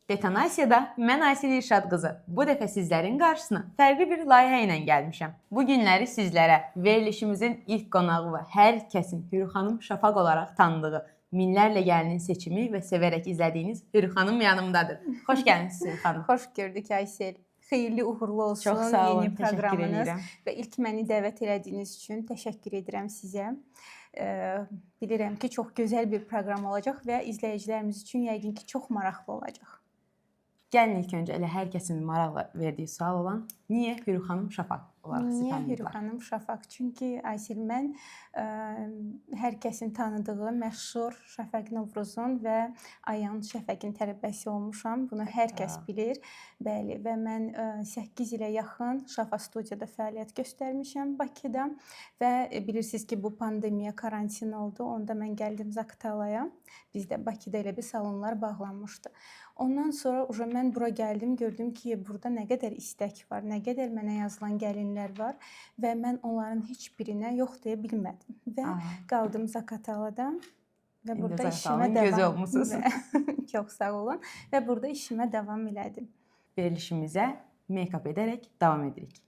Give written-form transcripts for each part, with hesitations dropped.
Detonasiyada mən Aysel İrşad qızı. Bu dəfə sizlərin qarşısına fərqli bir layihə ilə gəlmişəm. Bu günləri sizlərə verilişimizin ilk qonağı və hər kəsin Hürü xanım Şafaq olaraq tanıdığı minlərlə gəlinin seçimi və sevərək izlədiyiniz Hürü xanım yanımdadır. Xoş gəlmisiniz Hürü xanım. Xoş gördük Aysel. Xeyirli uğurlu olsun Çox sağ olun, yeni təşəkkür proqramınız edirəm. və ilk məni dəvət elədiyiniz üçün təşəkkür edirəm sizə. Bilirəm ki, çox gözəl bir proqram olacaq və izləyicilərimiz üçün yəqin ki, çox maraqlı olacaq. Gəlin ilk öncə elə hər kəsin maraqla verdiyi sual olan niyə Hürü xanım Şafaq olaraq sizi Niyə Hürü tanıyırlar? xanım Şafaq? Çünki Aysel mən hər kəsin tanıdığı məşhur Şəfəq Novruzun və Ayan Şəfəqin tələbəsi olmuşam. Bunu hər kəs bilir. Bəli, və mən 8 ilə yaxın Şafa studiyada fəaliyyət göstərmişəm Bakıda və bilirsiniz ki, bu pandemiya, karantin oldu. Onda mən gəldim Zaqatalaya. Bizdə Bakıda elə bir salonlar bağlanmışdı. Ondan sonra mən bura gəldim, gördüm ki, burada nə qədər istək var, nə qədər mənə yazılan gəlinlər var və mən onların heç birinə yox deyə bilmədim və qaldım Zaqatalada və burada işimə davam etdim. Çox sağ olun və burada işimə davam elədim. Verilişimizə make-up edərək davam edirik.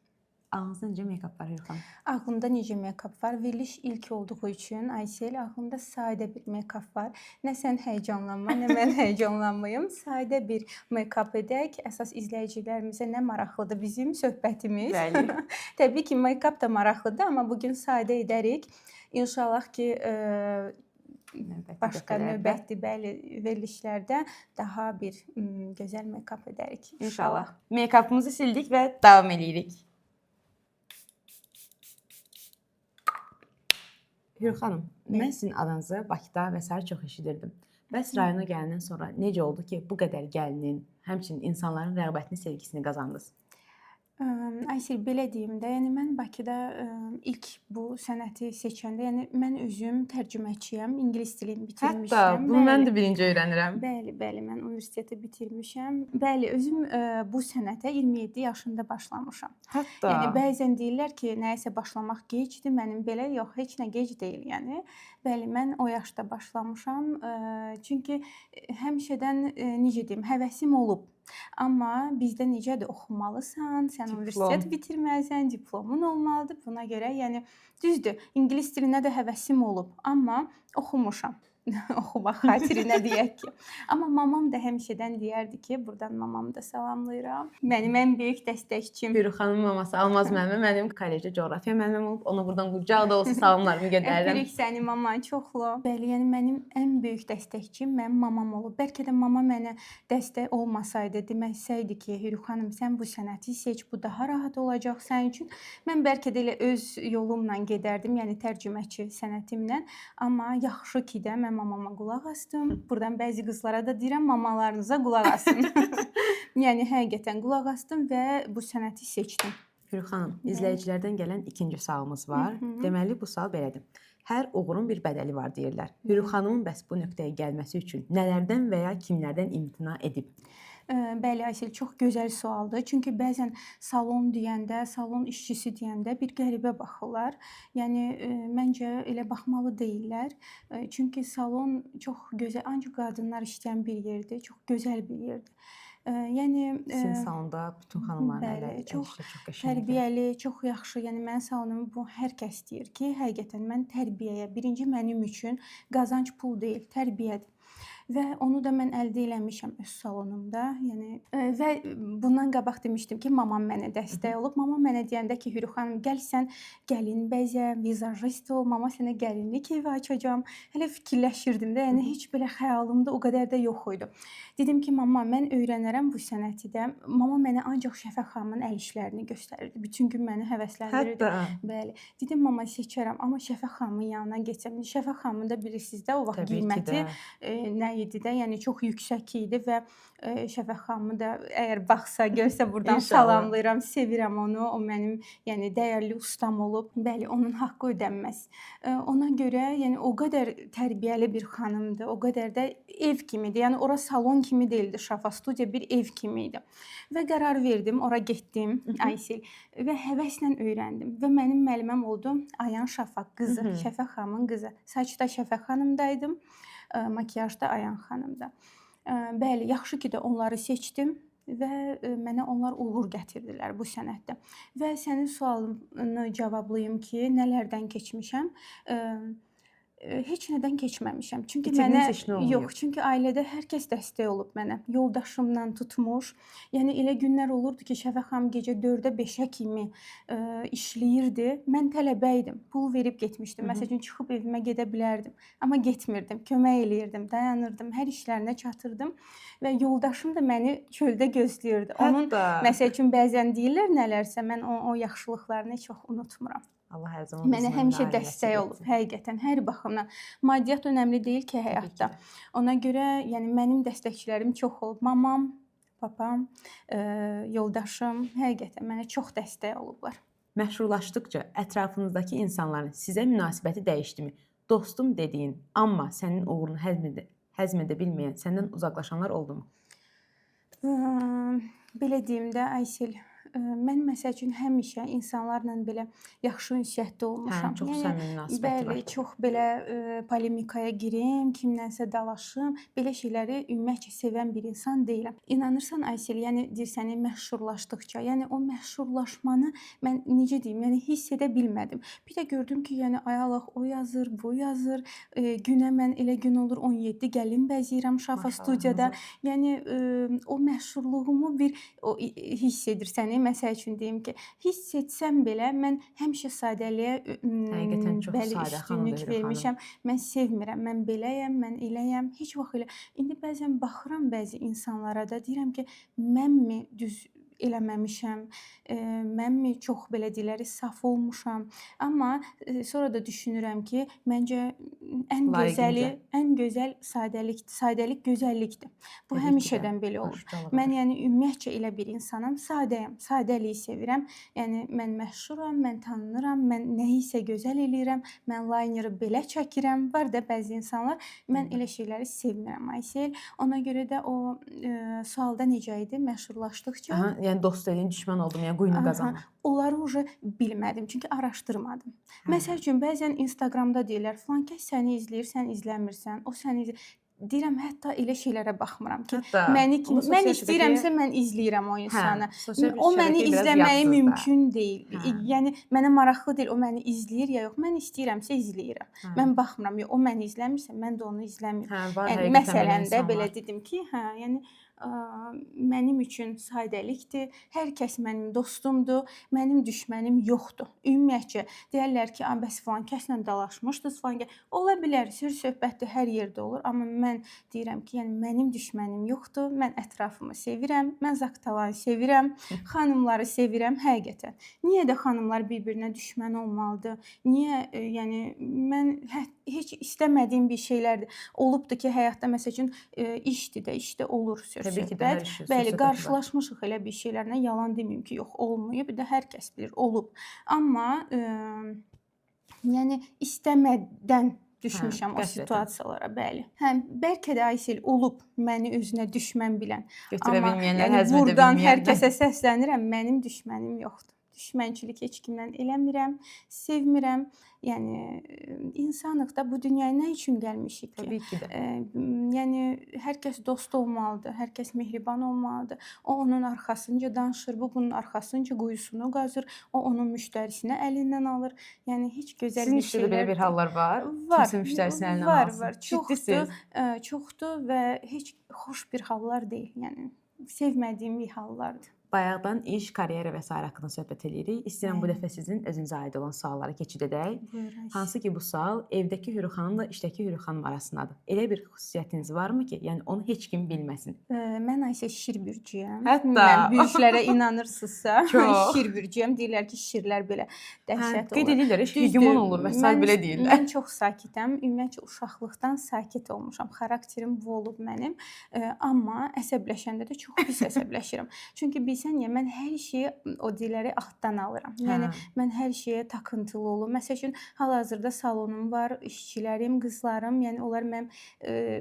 Ağzınızda necə make-up var Hürü xanım? Ağlımda necə make-up var? Veriliş ilk olduğu üçün Aysel, ağlımda sadə bir make-up var. Nə sən həyəcanlanma, nə mən həyəcanlanmayım. Sadə bir make-up edək. Əsas izləyicilərimizə nə maraqlıdır bizim söhbətimiz. Bəli. Təbii ki, make-up da maraqlıdır, amma bugün sadə edərik. İnşallah ki, başqa növbəti verilişlərdə daha bir gözəl make-up edərik. İnşallah. Make-upımızı sildik və davam edirik. Hürü xanım, mən sizin adınızı Bakıda və sair çox eşidirdim. Bəs rayona gələndən sonra necə oldu ki, bu qədər gəlinin, həmçinin insanların rəğbətini, sevgisini qazandınız? Aysel, belə deyim də, yəni mən Bakıda ilk bu sənəti seçəndə, yəni mən özüm tərcüməçiyəm, ingilis dilini bitirmişəm. Hətta bunu mən də birinci öyrənirəm. Bəli, mən universiteti bitirmişəm. Bəli, özüm bu sənətə 27 yaşında başlamışam. Hətta. Yəni bəzən deyirlər ki, nəyisə başlamaq gecdir, mənim belə yox, heç nə gec deyil, yəni. Bəli, mən o yaşda başlamışam. Çünki həmişədən necə deyim, həvəsim olub. Amma bizdə necədir, oxumalısan, sən universitet bitirməlisən, diplomun olmalıdır. Buna görə, yəni düzdür, ingilis dilinə də həvəsim olub, amma oxumuşam. Oxumaq xatirinə deyək ki. Amma mamam da həmişədən deyərdi ki, buradan mamamı da salamlayıram. Mənim ən böyük dəstəkçim. Hürü xanımın maması Almaz müəllimə mənim kollecdə coğrafiya müəllimim olub. Ona buradan qucaq da olsa salamlarımı göndərirəm. Öpürük səni mama, çoxlu. Bəli, yəni mənim ən böyük dəstəkçim mənim mamam olub. Bəlkə də mama mənə dəstək olmasaydı, deməsəydi ki, Hürü xanım, sən bu sənəti seç, bu daha rahat olacaq sənin üçün. Mən bəlkə də elə öz yolumla gedərdim, yəni tərcüməçi sənətimlə. Amma yaxşı ki də mən mamama qulaq asdım. Buradan bəzi qızlara da deyirəm, mamalarınıza qulaq asın. Yəni həqiqətən qulaq asdım və bu sənəti seçdim. Hürü xanım, izləyicilərdən gələn ikinci sualımız var. Deməli, bu sual belədir. Hər uğurun bir bədəli var deyirlər. Hürü xanımın bəs bu nöqtəyə gəlməsi üçün nələrdən və ya kimlərdən imtina edib? Bəli, Aysel, çox gözəl sualdır. Çünki bəzən salon deyəndə, salon işçisi deyəndə bir qəribə baxırlar. Yəni məncə elə baxmalı deyillər. Çünki salon çox gözəl, ancaq qadınlar işləyən bir yerdir, çox gözəl bir yerdir. Yəni sizin salonda bütün xanımların əlləri çox qəşəngdir. Tərbiyəli, çox yaxşı. Yəni mənim salonumu bu hər kəs deyir ki, həqiqətən mən tərbiyəyə, birinci mənim üçün qazanc pul deyil, tərbiyədir. Və onu da mən əldə eləmişəm öz salonumda. Yəni və bundan qabaq demişdim ki, mamam mənə dəstək olub. Mamam mənə deyəndə ki, Hürü xanım, gəl sən gəlin bəzə, vizajist ol, mama sənə gəlinlik evi açacağam. Hələ fikirləşirdim də, yəni heç belə xəyalımda o qədər də yox idi. Dedim ki, mama, mən öyrənərəm bu sənəti də. Mama mənə ancaq Şəfəq xanımın əl işlərini göstərirdi. Bütün gün məni həvəsləndirirdi. Hətta. Bəli. Dedim, mama, seçərəm, amma Şəfəq xanımın yanına getsəm. Şəfəq xanımın da bilirsiniz də o vaxt qiyməti nə idi də, yəni çox yüksək idi və Şəfəq xanımı da əgər baxsa, görsə buradan salamlayıram, sevirəm onu. O mənim yəni dəyərli ustam olub. Bəli, onun haqqı ödənməz. Ona görə yəni o qədər tərbiyəli bir xanımdır, o qədər də ev kimidir. Yəni ora salon kimi deyildi, Şafa studiya bir ev kimi idi. Və qərar verdim, ora getdim, Aysel və həvəslə öyrəndim və mənim müəlliməm oldu Ayan Şafaq qızı, Şəfəq xanımın qızı. Saçda Şəfəq xanımdaydım, makiyajda Ayan xanımda. Bəli, yaxşı ki də onları seçdim və mənə onlar uğur gətirdilər bu sənətdə. Və sənin sualını cavablayım ki, nələrdən keçmişəm? Heç nədən keçməmişəm. Çünki İtirdiyiniz heç nə olmayıb. yox, çünki ailədə hər kəs dəstək olub mənə. Yoldaşımdan tutmuş. Yəni elə günlər olurdu ki, Şəfəq xanım gecə 4-ə 5-ə kimi işləyirdi. Mən tələbə idim. Pul verib getmişdim. Məsələn, çıxıb evimə gedə bilərdim, amma getmirdim. Kömək eləyirdim, dayanırdım, hər işlərinə çatırdım və yoldaşım da məni çöldə gözləyirdi. Onun məsəl üçün bəzən deyirlər nələrsə, mən o yaxşılıqlarını heç vaxt unutmuram. Allah hər zaman Mənə həmişə dəstək olub, həqiqətən, hər baxımdan. Maddiyyat önəmli deyil ki, həyatda. Ona görə, yəni mənim dəstəkçilərim çox olub. Mamam, papam, yoldaşım həqiqətən mənə çox dəstək olublar. Məşhurlaşdıqca ətrafınızdakı insanların sizə münasibəti dəyişdimi? Dostum dediyin, amma sənin uğurunu həzm edə bilməyən, səndən uzaqlaşanlar oldumu? Belə deyim də, Aysel, mən məsəl üçün həmişə insanlarla belə yaxşı ünsiyyətdə olmuşam. Çox səmimi münasibəti var. Bəli, çox belə polemikaya girim, kimlənsə dalaşım, belə şeyləri ümumiyyətcə sevən bir insan deyiləm. İnanırsan Aysel, yəni deyirsən məşhurlaşdıqca, yəni o məşhurlaşmanı mən necə deyim, yəni hiss edə bilmədim. Bir də gördüm ki, yəni ay Allah, o yazır, bu yazır. Günə mən elə gün olur 17 gəlin bəzəyirəm Şafa studiyada. Yəni o məşhurluğumu bir hiss edirsən. Məsəl üçün deyim ki, hiss etsəm belə mən həmişə sadəliyə bəli üstünlük vermişəm. Mən sevmirəm. Mən beləyəm, mən eləyəm. Heç vaxt elə. İndi bəzən baxıram bəzi insanlara da deyirəm ki, mənmi düz eləməmişəm, mənmi çox belə deyirlər, saf olmuşam. Amma sonra da düşünürəm ki, məncə ən gözəl sadəlik gözəllikdir. Bu həmişədən belə olur. Mən yəni ümumiyyətcə elə bir insanam, sadəyəm, sadəliyi sevirəm. Yəni mən məşhuram, mən tanınıram, mən nəyisə gözəl eləyirəm, mən layneri belə çəkirəm. Var da bəzi insanlar, mən elə şeyləri sevmirəm Aysel. Ona görə də o sualda necə idi? Məşhurlaşdıqca yəni dost dediyin düşmən oldum, yəni quyunu qazanma. Onları bilmədim, çünki araşdırmadım. Məsəl üçün bəzən Instagramda deyirlər, filan kəs səni izləyir, sən izləmirsən, o səni izləyir. Deyirəm, hətta elə şeylərə baxmıram ki, mən istəyirəmsə mən izləyirəm o insanı. O məni izləməyi mümkün deyil. Yəni mənə maraqlı deyil, o məni izləyir ya yox. Mən istəyirəmsə izləyirəm. Mən baxmıram, o məni izləmirsə, mən də onu izləmirəm. Yəni məsələn də belə dedim ki, yəni mənim üçün sadəlikdir. Hər kəs mənim dostumdur. Mənim düşmənim yoxdur. Ümumiyyətcə deyirlər ki, bəs filan kəslə dalaşmışdınız falan. Ola bilər, söhbətdə hər yerdə olur, amma mən deyirəm ki, yəni mənim düşmənim yoxdur. Mən ətrafımı sevirəm. Mən Zaqatalanı sevirəm. Xanımları sevirəm həqiqətən. Niyə də xanımlar bir-birinə düşmən olmalıdır? Niyə, yəni mən heç istəmədiyim bir şeylərdir. Olubdu ki, həyatda məsəl üçün işdir də, işdə olur söhbət. Bəli, qarşılaşmışıq elə bir şeylərlə, yalan deməyim ki, yox, olmayıb. Bir də hər kəs bilir, olub. Amma yəni istəmədən düşmüşəm o situasiyalara, bəli. Bəlkə də Aysel olub məni özünə düşmən bilən. Amma yəni buradan hər kəsə səslənirəm, mənim düşmənim yoxdur. Düşmənçilik heç kimdən eləmirəm, sevmirəm. Yəni insanıq da bu dünyaya nə üçün gəlmişik ki? Təbii ki də. Yəni hər kəs dost olmalıdır, hər kəs mehriban olmalıdır. O onun arxasınca danışır, bu bunun arxasınca quyusunu qazır, o onun müştərisinə əlindən alır. Yəni heç gözəl bir şeylər. Sizin belə bir hallar var? Kimsə müştərisini əlindən alsın. Var. Çoxdur və heç xoş bir hallar deyil. Yəni sevmədiyim bir hallardır. Bayaqdan iş, karyera və s. haqqında söhbət edirik. İstəyirəm bu dəfə sizin özünüzə aid olan suallara keçid edək. Hansı ki bu sual evdəki Hürü xanımla işdəki Hürü xanım arasındadır. Elə bir xüsusiyyətiniz varmı ki, yəni onu heç kim bilməsin? Mən Ayşə şir bürcüyəm. Hətta mən bürclərə inanırsınızsa, şir bürcüyəm. Deyirlər ki, şirlər belə dəhşət olur. Qeyd edirlər, hegemon olur və s. belə deyirlər. Mən çox sakitəm. Ümumiyyətcə uşaqlıqdan sakit olmuşam. Xarakterim bu olub mənim. Amma əsəbləşəndə də çox pis əsəbləşirəm. Çünki biz bilirsən ya, mən hər şeyi o deyirlər altdan alıram. Yəni mən hər şeyə takıntılı olum. Məsəl üçün hal-hazırda salonum var, işçilərim, qızlarım, yəni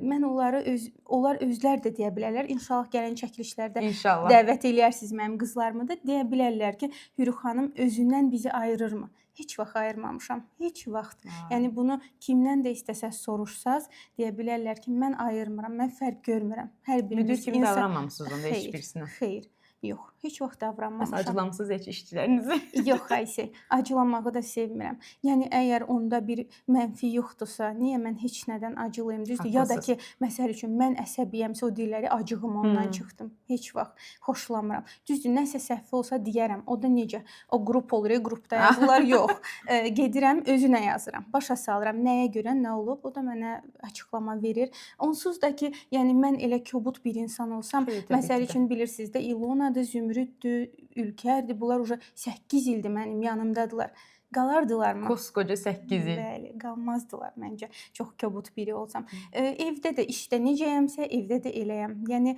mən onları onlar özləri də deyə bilərlər. İnşallah gələn çəkilişlərdə İnşallah. dəvət eləyərsiniz mənim qızlarımı da. Deyə bilərlər ki, Hürü xanım özündən bizi ayırırmı? Heç vaxt ayırmamışam. Heç vaxt. Yəni bunu kimdən də istəsəz soruşsaz, deyə bilərlər ki, mən ayırmıram, mən fərq görmürəm. Hər birimiz Müdür kimi davranmamısınız onda heç birisinə. Xeyr. Yox, heç vaxt davranmamışam. Acılamısınız heç işçilərinizi? Yox, Aysel, acılamağı da sevmirəm. Yəni əgər onda bir mənfi yoxdursa, niyə mən heç nədən acılayım, düzdür? Ya da ki, məsəl üçün mən əsəbiyəmsə o dilləri acığım ondan çıxdım. Heç vaxt xoşlamıram. Düzdür, nəsə səhvi olsa deyərəm. O da necə? O qrup olur, qrupda yazırlar. Yox. Gedirəm, özünə yazıram. Başa salıram nəyə görə, nə olub. O da mənə açıqlama verir. Onsuz da ki, yəni mən elə kobud bir insan olsam, məsəl üçün bilirsiniz də İlona Zümrüddür, Ülkərdir. Bunlar уже 8 ildir mənim yanımdadılar. Qalardılarmı? Koskoca 8 il. Bəli, qalmazdılar məncə. Çox kobud biri olsam. Evdə də işdə necəyəmsə, evdə də eləyəm. Yəni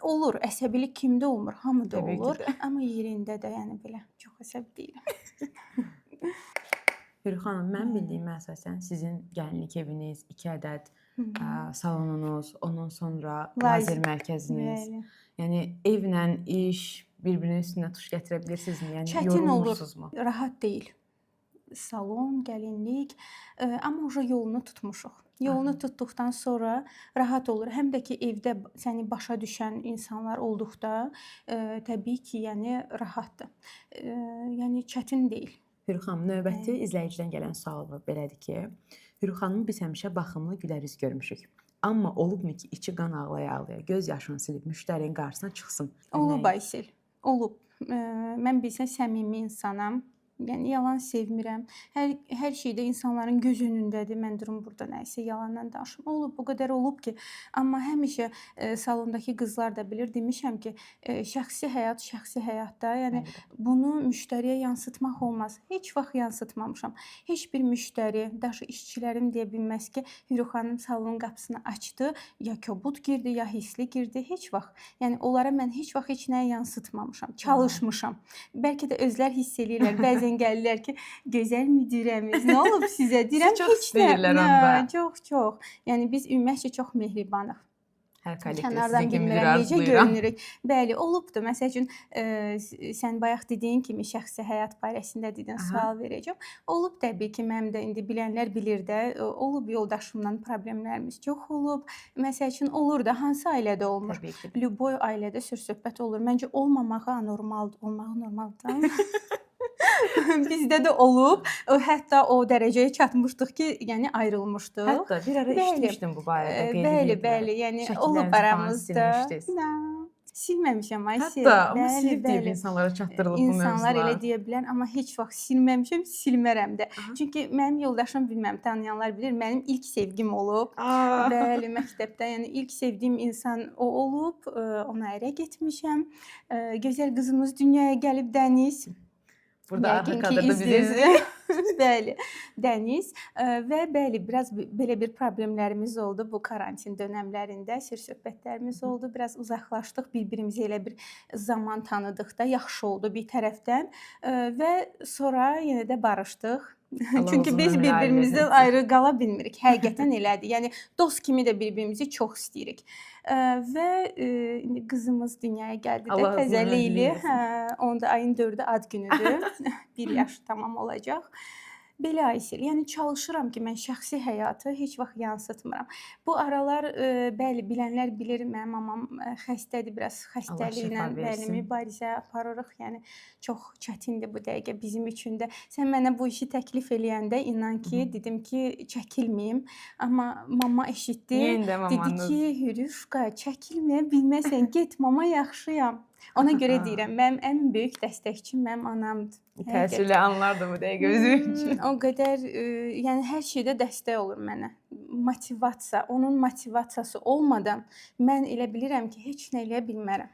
olur, əsəbilik kimdə olmur? Hamıda olur. Amma yerində də yəni belə çox əsəbi deyiləm. Hürü xanım, mən bildiyim əsasən sizin gəlinlik eviniz, 2 ədəd salonunuz, ondan sonra lazer mərkəziniz. Yəni evlə iş bir-birinin üstünə tuş gətirə bilirsinizmi? Yəni yorulmursunuzmu? Rahat deyil. Salon, gəlinlik, amma уже yolunu tutmuşuq. Yolunu tutduqdan sonra rahat olur. Həm də ki, evdə səni başa düşən insanlar olduqda, təbii ki, yəni rahatdır. Yəni çətin deyil. Hürü xanım, növbəti izləyicidən gələn sual belədir ki, Hürü xanımı biz həmişə baxımlı, güləriz görmüşük. Amma olubmu ki, içi qan ağlaya-ağlaya, göz yaşını silib müştərinin qarşısına çıxsın? Olub Aysel, olub. Mən bilsən səmimi insanam. Yəni yalan sevmirəm. Hər şeydə insanların göz önündədir. Mən durum burada nəyisə yalandan danışım. Olub, bu qədər olub ki, amma həmişə salondakı qızlar da bilir, demişəm ki, şəxsi həyat şəxsi həyatda. Yəni bunu müştəriyə yansıtmaq olmaz. Heç vaxt yansıtmamışam. Heç bir müştəri, daşı işçilərim deyə bilməz ki, Hürü xanım salonun qapısını açdı, ya kobud girdi, ya hisli girdi. Heç vaxt. Yəni onlara mən heç vaxt heç nəyə yansıtmamışam. Çalışmışam. Bəlkə də özlər hiss eləyirlər. Bəzən gəlirlər ki, gözəl müdirəmiz, nə olub sizə? Deyirəm heç nə. Çox. Yəni biz ümumiyyətcə çox mehribanıq. Hər kollektiv Kənardan bilmirəm necə görünürük. Bəli, olubdu. Məsəl üçün sən bayaq dediyin kimi şəxsi həyat barəsində dedin, sual verəcəm. Olub təbii ki, mənim də indi bilənlər bilir də, olub yoldaşımla problemlərimiz çox olub. Məsəl üçün olur da, hansı ailədə olmur? Lüboy ailədə söz-söhbət olur. Məncə olmamağı anormaldır, olmağı normaldır. Bizdə də olub. Hətta o dərəcəyə çatmışdıq ki, yəni ayrılmışdıq. Hətta bir ara eşitmişdim bu barədə qeyd edirdilər. Bəli, yəni olub aramızda. Silməmişəm Aysel. Hətta amma silib deyib insanlara çatdırılıb bu mövzular. İnsanlar elə deyə bilər, amma heç vaxt silməmişəm, silmərəm də. Çünki mənim yoldaşım bilməm, tanıyanlar bilir, mənim ilk sevgim olub. Bəli, məktəbdə, yəni ilk sevdiyim insan o olub. Ona ərə getmişəm. Gözəl qızımız dünyaya gəlib, Dəniz. Burada arxa kadrda bizi izləyir. Bəli, Dəniz və bəli, biraz belə bir problemlərimiz oldu bu karantin dönəmlərində, söhbətlərimiz oldu. Biraz uzaqlaşdıq, bir-birimizi elə bir zaman tanıdıq da, yaxşı oldu bir tərəfdən və sonra yenə də barışdıq. Çünki biz bir-birimizdən ayrı qala bilmirik. Həqiqətən elədir. Yəni dost kimi də bir-birimizi çox istəyirik. Və indi qızımız dünyaya gəldi də təzəliyli. Onda ayın 4-ü ad günüdür. 1 yaş tamam olacaq. Belə Aysel, yəni çalışıram ki, mən şəxsi həyatı heç vaxt yansıtmıram. Bu aralar bəli, bilənlər bilir, mənim mamam xəstədir, biraz xəstəliylə bəli mübarizə aparırıq. Yəni çox çətindir bu dəqiqə bizim üçün də. Sən mənə bu işi təklif eləyəndə inan ki, dedim ki, çəkilməyim. Amma mama eşitdi. Dedi ki, Hürüşqa, çəkilməyə bilməsən, get, mama yaxşıyam. Ona görə deyirəm, mənim ən böyük dəstəkçim mənim anamdır. Təsirli anlardır bu dəqiqə özüm üçün. O qədər, yəni hər şeydə dəstək olur mənə. Motivasiya, onun motivasiyası olmadan mən elə bilirəm ki, heç nə eləyə bilmərəm.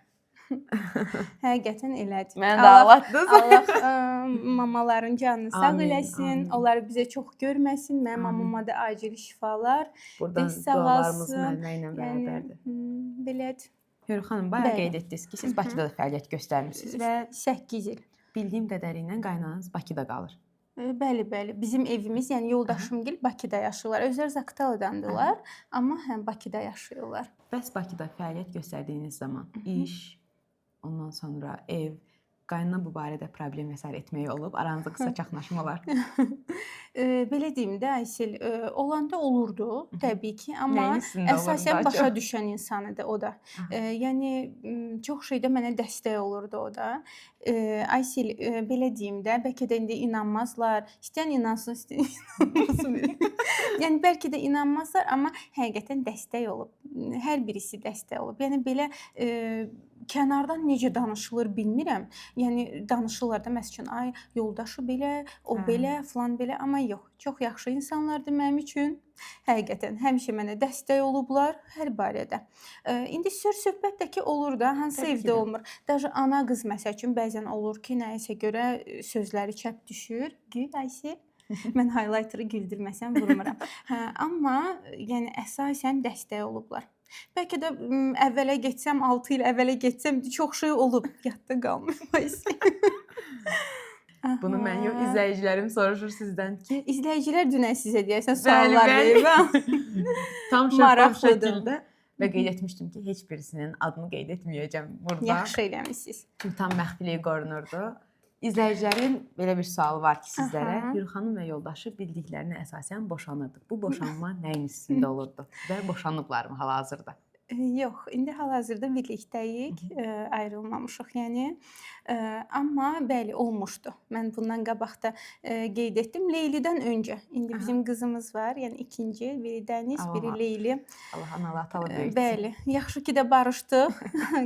Həqiqətən elədir. Mən də ağlatdınız. Allah mamaların canını sağ eləsin. Onları bizə çox görməsin. Mənim mamama da acil şifalar. Buradan dualarımız müəllimə ilə bərabərdir. Belədir. Hürü xanım, bayaq Bəli. qeyd etdiniz ki, siz Bakıda da fəaliyyət göstərmisiniz. Və 8 il. Bildiyim qədərilə qaynananız Bakıda qalır. Bəli, bəli. Bizim evimiz, yəni yoldaşımgil Bakıda yaşayırlar. Özləri Zaqatalıdandılar, amma həm Bakıda yaşayırlar. Bəs Bakıda fəaliyyət göstərdiyiniz zaman iş, ondan sonra ev, qaynana bu barədə problem vəsait etmək olub, aranızda qısa çaxnaşmalar. Belə deyim də, Aysil, olanda olurdu təbii ki, amma Nəyin üstündə olurdu əsasən daha başa çox? düşən insan idi o da. Yəni çox şeydə mənə dəstək olurdu o da. Aysil, belə deyim də, bəlkə də indi inanmazlar. İstəyən inansın, istəyən inanmasın. Yəni bəlkə də inanmazlar, amma həqiqətən dəstək olub. Hər birisi dəstək olub. Yəni belə kənardan necə danışılır bilmirəm. Yəni danışırlar da məsəl üçün, ay yoldaşı belə, o belə, filan belə, amma yox. Çox yaxşı insanlardır mənim üçün. Həqiqətən həmişə mənə dəstək olublar hər barədə. İndi söz-söhbət də ki olur da, hansı Təbii ki evdə də. olmur. Даже ana qız məsəl üçün bəzən olur ki, nəyisə görə sözləri çəp düşür. Gül Ayşə. Mən highlighter'ı güldürməsəm vurmuram. Amma yəni əsasən dəstək olublar. Bəlkə də əvvələ getsəm, 6 il əvvələ getsəm çox şey olub. Yadda qalmır Ayşə. Bunu mən yox, izləyicilərim soruşur sizdən ki, İzləyicilər dünən sizə deyəsən Bəli, suallar bəli. verib. tam şəffaf Maraqlıdır. şəkildə və qeyd etmişdim ki, heç birisinin adını qeyd etməyəcəm burada. Yaxşı eləmisiniz. Çünki tam məxfiliyi qorunurdu. İzləyicilərin belə bir sualı var ki, sizlərə. Aha. Hürü xanım və yoldaşı bildiklərinə əsasən boşanırdı. Bu boşanma nəyin üstündə olurdu və boşanıblarmı hal-hazırda? Yox, indi hal-hazırda birlikdəyik, ayrılmamışıq yəni. Amma bəli olmuşdu. Mən bundan qabaq da qeyd etdim. Leylidən öncə. İndi bizim qızımız var, yəni ikinci, biri Dəniz, biri Allah. Leyli. Allah analı atalı böyütsün. Bəli, yaxşı ki də barışdıq.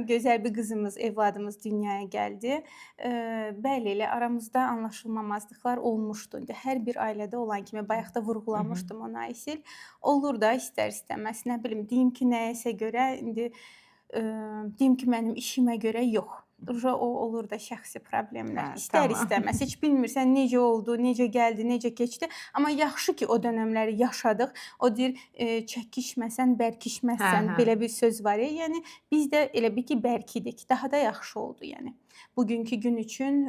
Gözəl bir qızımız, evladımız dünyaya gəldi. Bəli, elə aramızda anlaşılmamazlıqlar olmuşdu. İndi hər bir ailədə olan kimi bayaq da vurğulamışdım ona Aysil. Olur da istər-istəməz, nə bilim, deyim ki, nəyəsə görə indi deyim ki, mənim işimə görə yox. O olur da şəxsi problemlər. Hə, İstər-istəməz heç bilmirsən necə oldu, necə gəldi, necə keçdi. Amma yaxşı ki o dönəmləri yaşadıq. O deyir, çəkişməsən, bərkişməzsən. Hə. Belə bir söz var ya. Yəni biz də elə bil ki bərkidik. Daha da yaxşı oldu yəni. Bugünkü gün üçün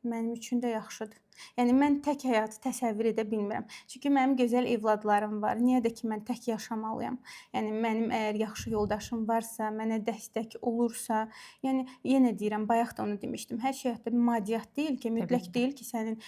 mənim üçün də yaxşıdır. Yəni mən tək həyatı təsəvvür edə bilmirəm. Çünki mənim gözəl evladlarım var. Niyə də ki mən tək yaşamalıyam? Yəni mənim əgər yaxşı yoldaşım varsa, mənə dəstək olursa, yəni yenə deyirəm, bayaq da onu demişdim. Hər şey hətta maddiyyat deyil ki, mütləq ki. deyil ki, sənin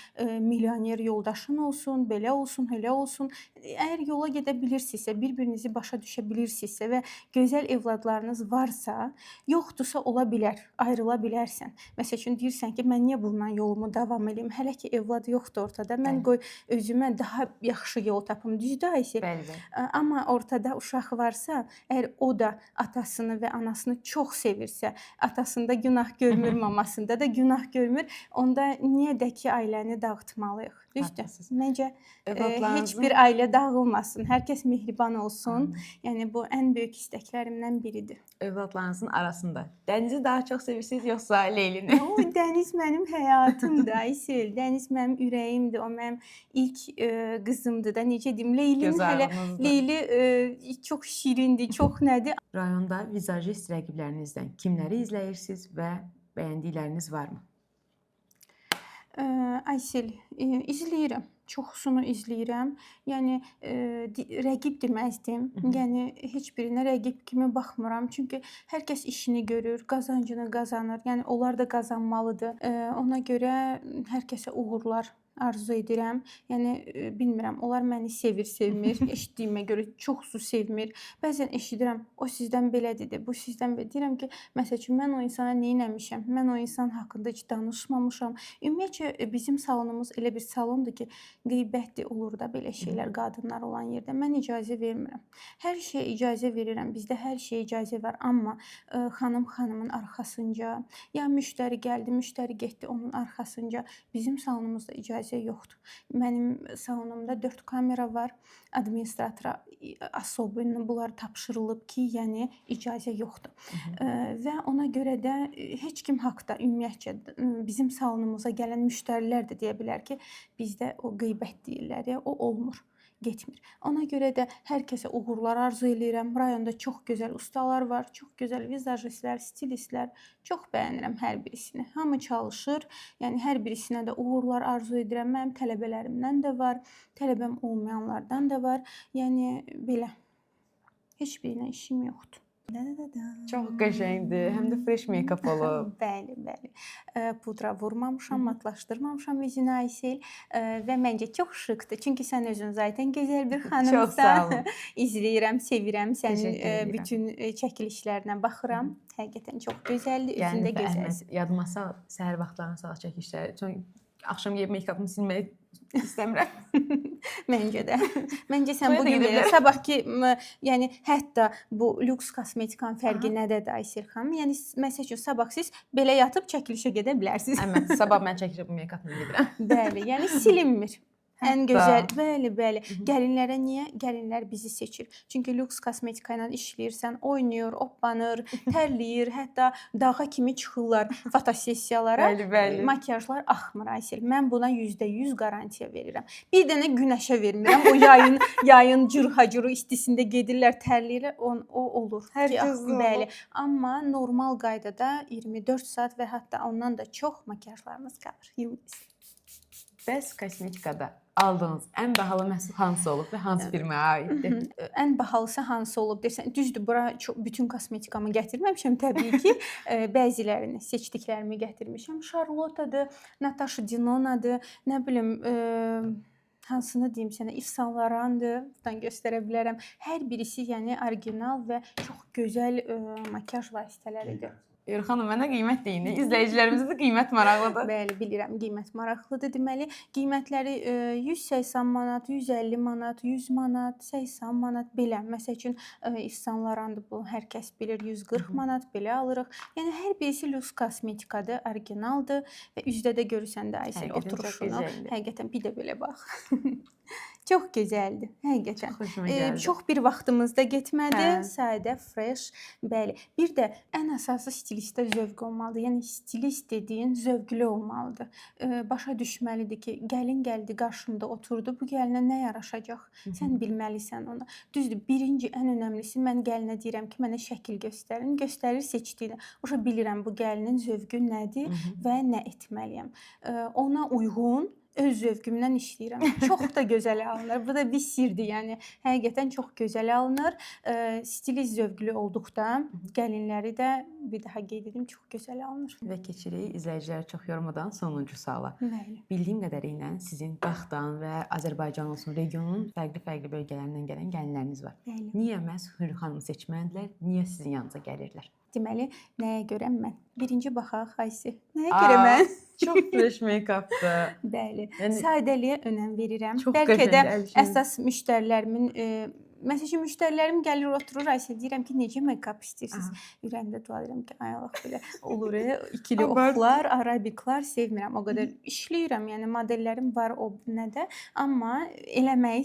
milyoner yoldaşın olsun, belə olsun, elə olsun. Əgər yola gedə bilirsinizsə, bir-birinizi başa düşə bilirsinizsə və gözəl evladlarınız varsa, yoxdursa ola bilər, ayrıla bilərsən. Məsəl üçün deyirsən ki, mən niyə bundan yolumu davam edeyim? Hələ ki evlad yoxdur ortada. Mən Bəli. qoy özümə daha yaxşı yol tapım. Düzdür Ayşə? Bəli, bəli. Amma ortada uşaq varsa, əgər o da atasını və anasını çox sevirsə, atasında günah görmür, mamasında da günah görmür, onda niyə də ki ailəni dağıtmalıyıq? Düzdür? Haklısınız. Məncə heç Evladlarınızın bir ailə dağılmasın. Hər kəs mehriban olsun. Yəni bu ən böyük istəklərimdən biridir. evladlarınızın arasında Dənizi daha çox sevirsiniz yoxsa Leylini? O Dəniz mənim həyatımdır, Aysel. Dəniz mənim ürəyimdir. O mənim ilk qızımdır da. Necə deyim? Leylinin Göz hələ ağrınızda. Leyli çox şirindir, çox nədir? Rayonda vizajist rəqiblərinizdən kimləri izləyirsiniz və bəyəndikləriniz varmı? Aysel, izləyirəm. Çoxsunu izləyirəm. Yəni rəqib deməzdim. Yəni heç birinə rəqib kimi baxmıram. Çünki hər kəs işini görür, qazancını qazanır. Yəni onlar da qazanmalıdır. Ona görə hər kəsə uğurlar arzu edirəm. Yəni bilmirəm, onlar məni sevir, sevmir. Eşitdiyimə görə çoxsu sevmir. Bəzən eşidirəm, o sizdən belə dedi, bu sizdən belə. Deyirəm ki, məsəl üçün mən o insana nə etmişəm? Mən o insan haqqında heç danışmamışam. Ümumiyyətcə bizim salonumuz elə bir salondur ki, qeybətdir, olur da belə şeylər qadınlar olan yerdə. Mən icazə vermirəm. Hər şeyə icazə verirəm. Bizdə hər şeyə icazə var, amma xanım xanımın arxasınca, ya müştəri gəldi, müştəri getdi, onun arxasınca bizim salonumuzda icazə yoxdur. Mənim salonumda 4 kamera var. Administratora особенно bunlar tapşırılıb ki, yəni icazə yoxdur. Və ona görə də heç kim haqqda ümumiyyətcə bizim salonumuza gələn müştərilər də deyə bilər ki, bizdə o qeybət deyirlər ya, o olmur. getmir. Ona görə də hər kəsə uğurlar arzu eləyirəm. Rayonda çox gözəl ustalar var, çox gözəl vizajistlər, stilistlər. Çox bəyənirəm hər birisini. Hamı çalışır. Yəni hər birisinə də uğurlar arzu edirəm. Mənim tələbələrimdən də var, tələbəm olmayanlardan da var. Yəni belə heç birinə işim yoxdur. Çox qəşəngdir. Həm də fresh make-up olub. Bəli, bəli. Pudra vurmamışam, matlaşdırmamışam üzünü Aysel və məncə çox şıqdır. Çünki sən özün zaten gözəl bir xanımsan. Çox sağ olun. İzləyirəm, sevirəm sənin Təşəkkür edirəm. bütün çəkilişlərinə baxıram. Həqiqətən çox gözəldir, özün də gözəlsən. Yadıma sal, səhər vaxtlarına sal çəkişləri. Çünki axşam yeyib make-upımı silməyi istəmirəm. Məncə də. Məncə sən Toya da bu gün gedə bilərəm. sabahki yəni hətta bu lüks kosmetikanın fərqi nədədir Aysel xanım? Yəni məsəl üçün sabah siz belə yatıb çəkilişə gedə bilərsiniz. Əlbəttə, sabah mən çəkilişə bu make-upımı gedirəm. Bəli, yəni silinmir. Ən Hətta. gözəl, bəli, bəli. Gəlinlərə niyə? Gəlinlər bizi seçir. Çünki lüks kosmetika ilə işləyirsən, oynayır, oppanır, tərləyir, hətta dağa kimi çıxırlar fotosessiyalara. Bəli, bəli. Makiyajlar axmır Aysel. Mən buna %100 qarantiya verirəm. Bir dənə günəşə vermirəm. O yayın cırhacuru istisində gedirlər, tərləyirlər, o olur. Hər Ki, kəsdə olur. bəli. Amma normal qaydada 24 saat və hətta ondan da çox makiyajlarımız qalır. Bəs kosmetikada aldığınız ən bahalı məhsul hansı olub və hansı firmaya aiddir? Ən bahalısı hansı olub desən, düzdür, bura bütün kosmetikamı gətirməmişəm təbii ki. Bəzilərini, seçdiklərimi gətirmişəm. Charlotte'dır, Natasha Denona'dır, nə bilim, hansını deyim sənə, Yves Saint Laurent'dır. Buradan göstərə bilərəm. Hər birisi yəni orijinal və çox gözəl makiyaj vasitələridir. Xanım, mənə qiymət deyin. İzləyicilərimizə də qiymət maraqlıdır. Bəli, bilirəm, qiymət maraqlıdır. Deməli, qiymətləri 180 manat, 150 manat, 100 manat, 80 manat belə. Məsəl üçün Yves Saint Laurent bu hər kəs bilir, 140 manat belə alırıq. Yəni hər birisi lüks kosmetikadır, orijinaldır və üzdə də görürsən də Aysel Həqiqətən çox oturuşunu. gözəldir. Həqiqətən bir də belə bax. Çox gözəldir, həqiqətən. Çox xoşuma gəldi. Çox bir vaxtımız da getmədi. Hə. Sadə, fresh, bəli. Bir də ən əsası stilistə zövq olmalıdır. Yəni stilist dediyin zövqlü olmalıdır. Başa düşməlidir ki, gəlin gəldi qarşımda oturdu. Bu gəlinə nə yaraşacaq? Sən bilməlisən ona. Düzdür, birinci ən önəmlisi mən gəlinə deyirəm ki, mənə şəkil göstərin. Göstərir seçdiyini. Uşa bilirəm bu gəlinin zövqü nədir və nə etməliyəm. Ona uyğun öz zövqümdən işləyirəm. Çox da gözəl alınır. Bu da bir sirdir. Yəni həqiqətən çox gözəl alınır. Stilist zövqlü olduqda gəlinləri də bir daha qeyd edim, çox gözəl alınır. Və keçirik izləyiciləri çox yormadan sonuncu suala. Bəli. Bildiyim qədərilə sizin Qaxdan və Azərbaycan olsun regionun fərqli-fərqli bölgələrindən gələn gəlinləriniz var. Bəli. Niyə məhz Hürrü xanımı seçmədilər? Niyə sizin yanınıza gəlirlər? Deməli, nəyə görə mən? Birinci baxaq Aysi. Nəyə görə mən? Çox fresh make-updır. Bəli. Yəni- Sadəliyə önəm verirəm. Çox Bəlkə də qəşəng əlçin. əsas müştərilərimin məsəl üçün müştərilərim gəlir oturur, Ayşə deyirəm ki, necə make-up istəyirsiniz? Ürəyimdə dua edirəm ki, ay Allah belə olur, ikili Abart. oxlar, arabiklar sevmirəm. O qədər işləyirəm, yəni modellərim var o nədə, amma eləməyi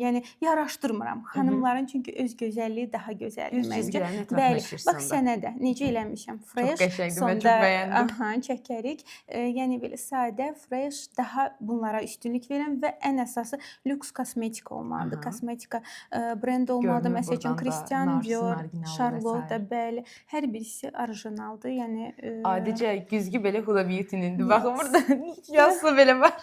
yəni yaraşdırmıram. Xanımların çünki öz gözəlliyi daha gözəldir Üz məncə. cizgilərini ətrafına Bəli. işləyirsən Bax də. sənə də necə eləmişəm? Fresh. qəşəngdir, mən çox bəyəndim. Aha, çəkərik. Yəni belə sadə, fresh, daha bunlara üstünlük verirəm və ən əsası lüks kosmetika olmalıdır. Aha. Kosmetika brend olmalıdır. Görünür Məsəl üçün buradan da Christian Narsın Dior, orijinalı Charlotte, və sair. bəli, hər birisi orijinaldır. Yəni Adicə güzgü belə Huda Beauty-nindir. Baxın burada yazısı belə var.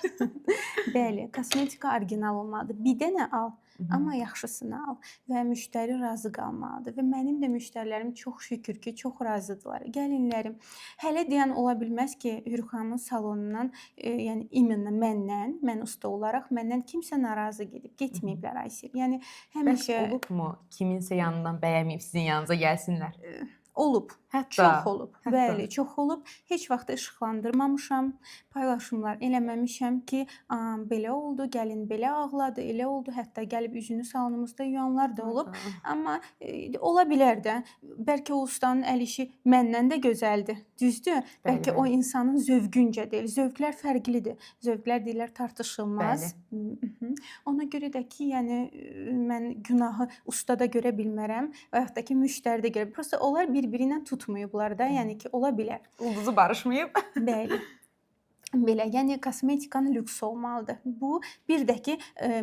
bəli, kosmetika orijinal olmalıdır. Bir dənə al, amma yaxşısını al və müştəri razı qalmalıdır. Və mənim də müştərilərim çox şükür ki, çox razıdırlar. Gəlinlərim hələ deyən ola bilməz ki, Hürrü xanımın salonundan, yəni iminlə məndən, mən usta olaraq məndən kimsə narazı gedib, getməyiblər Aysel. Yəni Bəs həmişə olubmu kiminsə yanından bəyənməyib sizin yanınıza gəlsinlər? olub. Hətta Çox olub. hətta. Bəli, çox olub. Heç vaxt işıqlandırmamışam, paylaşımlar eləməmişəm ki, belə oldu, gəlin belə ağladı, elə oldu. Hətta gəlib üzünü salonumuzda yuyanlar da olub. Amma ola bilər də. Bəlkə o ustanın əl işi məndən də gözəldir. Düzdür? Bəlkə Bəli, o bəli. insanın zövqüncə deyil. Zövqlər fərqlidir. Zövqlər deyirlər tartışılmaz. Ona görə də ki, yəni mən günahı ustada görə bilmərəm və yaxud da ki, müştəridə görə. Prosta onlar bir-biri ilə tutmayıblar da, yəni ki, ola bilər. Ulduzu barışmayıb. Bəli. Belə, yəni kosmetikanın lüks olmalıdır. Bu bir də ki,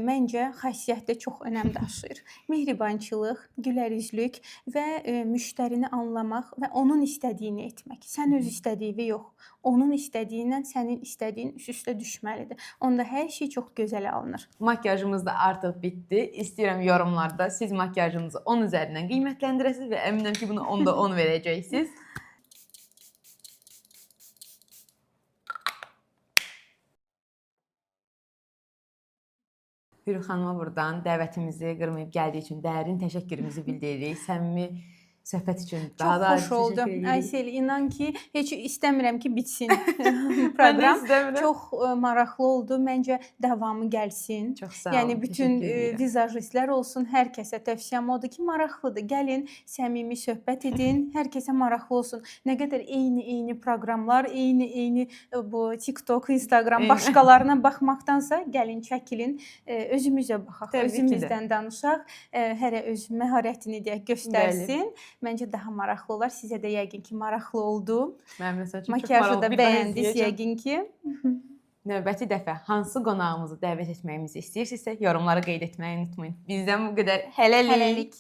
məncə xasiyyətdə çox önəm daşıyır. Mehribançılıq, gülərüzlük və müştərini anlamaq və onun istədiyini etmək. Sən öz istədiyi yox, onun istədiyi ilə sənin istədiyin üst-üstə düşməlidir. Onda hər şey çox gözəl alınır. Makiyajımız da artıq bitdi. İstəyirəm yorumlarda siz makiyajınızı 10 üzərindən qiymətləndirəsiniz və əminəm ki, bunu 10-da 10 verəcəksiniz. Hürü xanıma buradan dəvətimizi qırmayıb gəldiyi üçün dərin təşəkkürümüzü bildiririk. Səmimi söhbət üçün daha da Çox xoş oldu. təşəkkür edirik. Aysel, inan ki, heç istəmirəm ki, bitsin proqram. istəmirəm. Çox maraqlı oldu. Məncə davamı gəlsin. Çox sağ olun. Yəni bütün təşəkkür edirəm. vizajistlər olsun, hər kəsə tövsiyəm odur ki, maraqlıdır. Gəlin, səmimi söhbət edin, hər kəsə maraqlı olsun. Nə qədər eyni proqramlar, eyni bu TikTok, Instagram, Eyni. başqalarına baxmaqdansa gəlin çəkilin, özümüzə baxaq, Təbii ki də. özümüzdən danışaq, hərə öz məharətini də göstərsin. Məncə daha maraqlı olar. Sizə də yəqin ki, maraqlı oldu. Mənim məsəl üçün çox Makiyajı maraqlı. da Bir daha bəyəndiniz izləyəcəm. yəqin ki. Növbəti dəfə hansı qonağımızı dəvət etməyimizi istəyirsinizsə yorumlara qeyd etməyi unutmayın. Bizdən bu qədər. Hələlik. Hələlik.